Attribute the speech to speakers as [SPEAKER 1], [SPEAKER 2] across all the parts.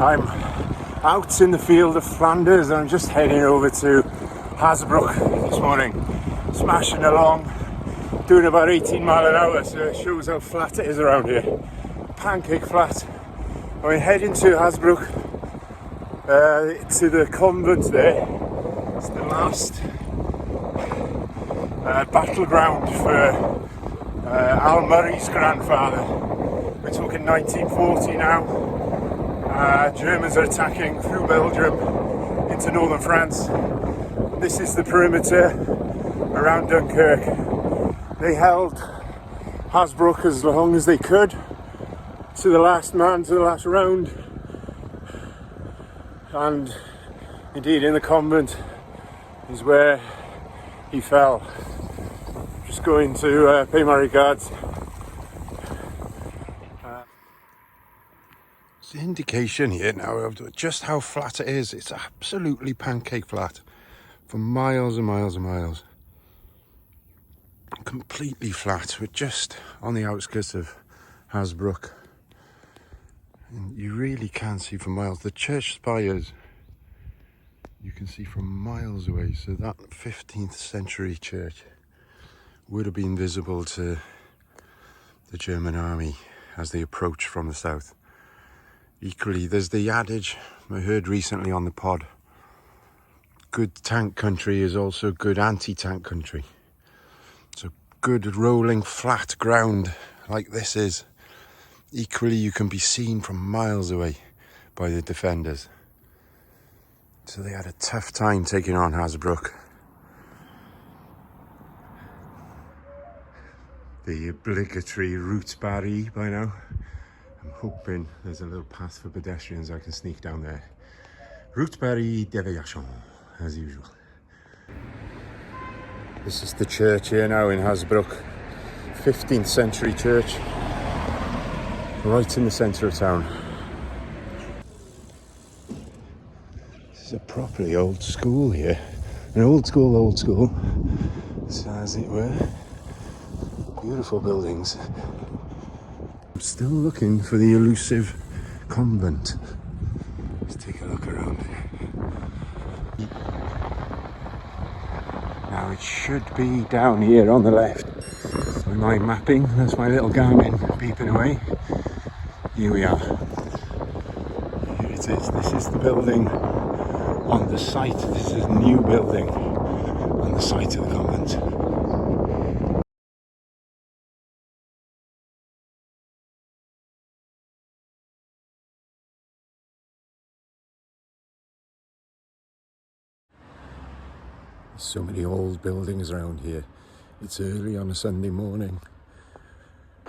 [SPEAKER 1] I'm out in the field of Flanders and I'm just heading over to Hazebrouck this morning, smashing along, doing about 18 miles an hour, so it shows how flat it is around here. Pancake flat. I'm heading to Hazebrouck, to the convent there. It's the last battleground for Al Murray's grandfather. We're talking 1940 now. Germans are attacking through Belgium into northern France. This is the perimeter around Dunkirk. They held Hazebrouck as long as they could, to the last man, to the last round. And indeed, in the convent is where he fell. Just going to pay my regards. It's an indication here now of just how flat it is. It's absolutely pancake flat for miles and miles and miles. Completely flat. We're just on the outskirts of Hazebrouck. And you really can see for miles. The church spires you can see from miles away. So that 15th century church would have been visible to the German army as they approached from the south. Equally, there's the adage I heard recently on the pod: good tank country is also good anti-tank country. So good rolling flat ground like this is, equally you can be seen from miles away by the defenders. So they had a tough time taking on Hazebrouck. The obligatory route barrier by now. I'm hoping there's a little path for pedestrians I can sneak down there. Route barrier d'evacuation, as usual. This is the church here now in Hazebrouck. 15th century church. Right in the centre of town. This is a properly old school here. An old school, so as it were. Beautiful buildings. I'm still looking for the elusive convent. Let's take a look around. Now it should be down here on the left. With my mapping, that's my little Garmin beeping away. Here we are. Here it is. This is the building on the site. This is a new building on the site of the convent. So many old buildings around here. It's early on a Sunday morning.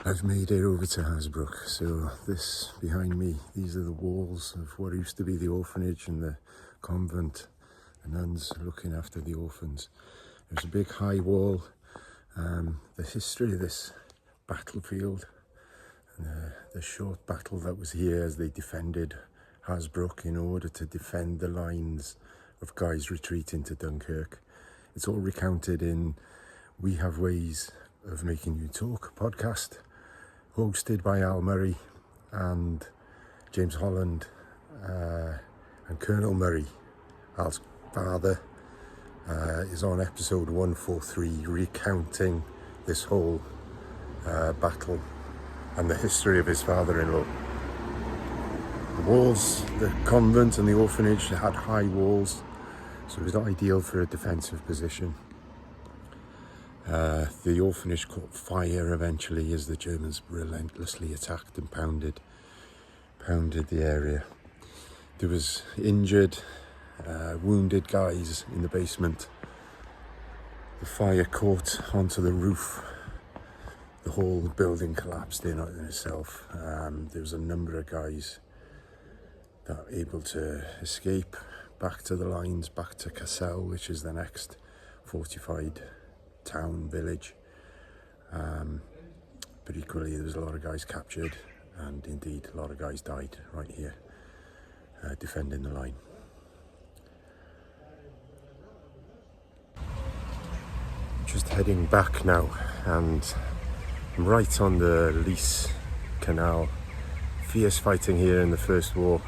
[SPEAKER 1] I've made it over to Hazebrouck. So this behind me, these are the walls of what used to be the orphanage and the convent. The nuns looking after the orphans. There's a big high wall. The history of this battlefield and the short battle that was here as they defended Hazebrouck in order to defend the lines of guys retreating to Dunkirk. It's all recounted in We Have Ways of Making You Talk podcast, hosted by Al Murray and James Holland and Colonel Murray. Al's father is on episode 143, recounting this whole battle and the history of his father-in-law. The walls, the convent and the orphanage had high walls, so it was ideal for a defensive position. The orphanage caught fire eventually as the Germans relentlessly attacked and pounded the area. There was injured, wounded guys in the basement. The fire caught onto the roof. The whole building collapsed in itself. There was a number of guys that were able to escape back to the lines, back to Cassel, which is the next fortified town, village. But equally, there was a lot of guys captured, and indeed a lot of guys died right here, defending the line. Just heading back now, and I'm right on the Lys Canal. Fierce fighting here in the First War.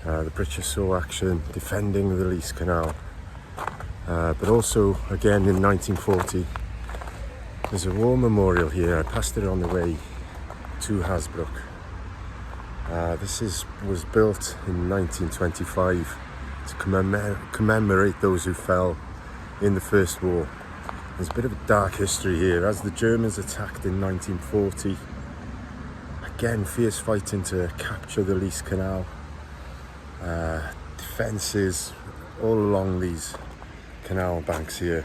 [SPEAKER 1] The British saw action defending the Lys Canal, but also again in 1940 there's a war memorial here. I passed it on the way to Hazebrouck. This was built in 1925 to commemorate those who fell in the First War. There's a bit of a dark history here. As the Germans attacked in 1940, again fierce fighting to capture the Lys Canal, defences all along these canal banks here.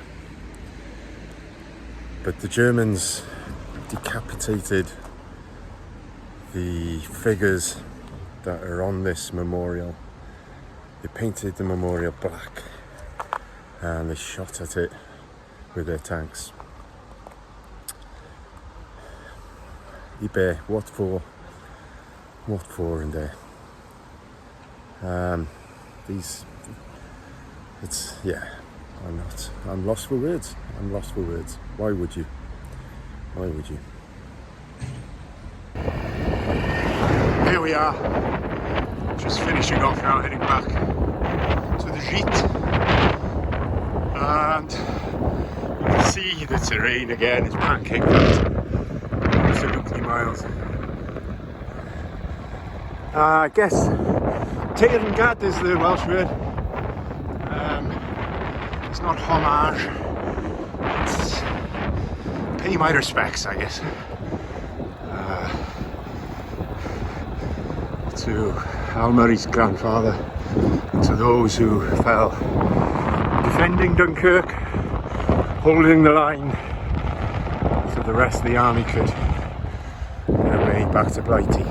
[SPEAKER 1] But the Germans decapitated the figures that are on this memorial. They painted the memorial black and they shot at it with their tanks. What for in there? I'm lost for words. Why would you? Here we are, just finishing off now, heading back to the gîte, and you can see the terrain again is pancake flat, absolutely miles. I guess Tair and Gad is the Welsh word. It's not homage, it's pay my respects, I guess, to Al-Murray's grandfather, and to those who fell defending Dunkirk, holding the line so the rest of the army could get away back to Blighty.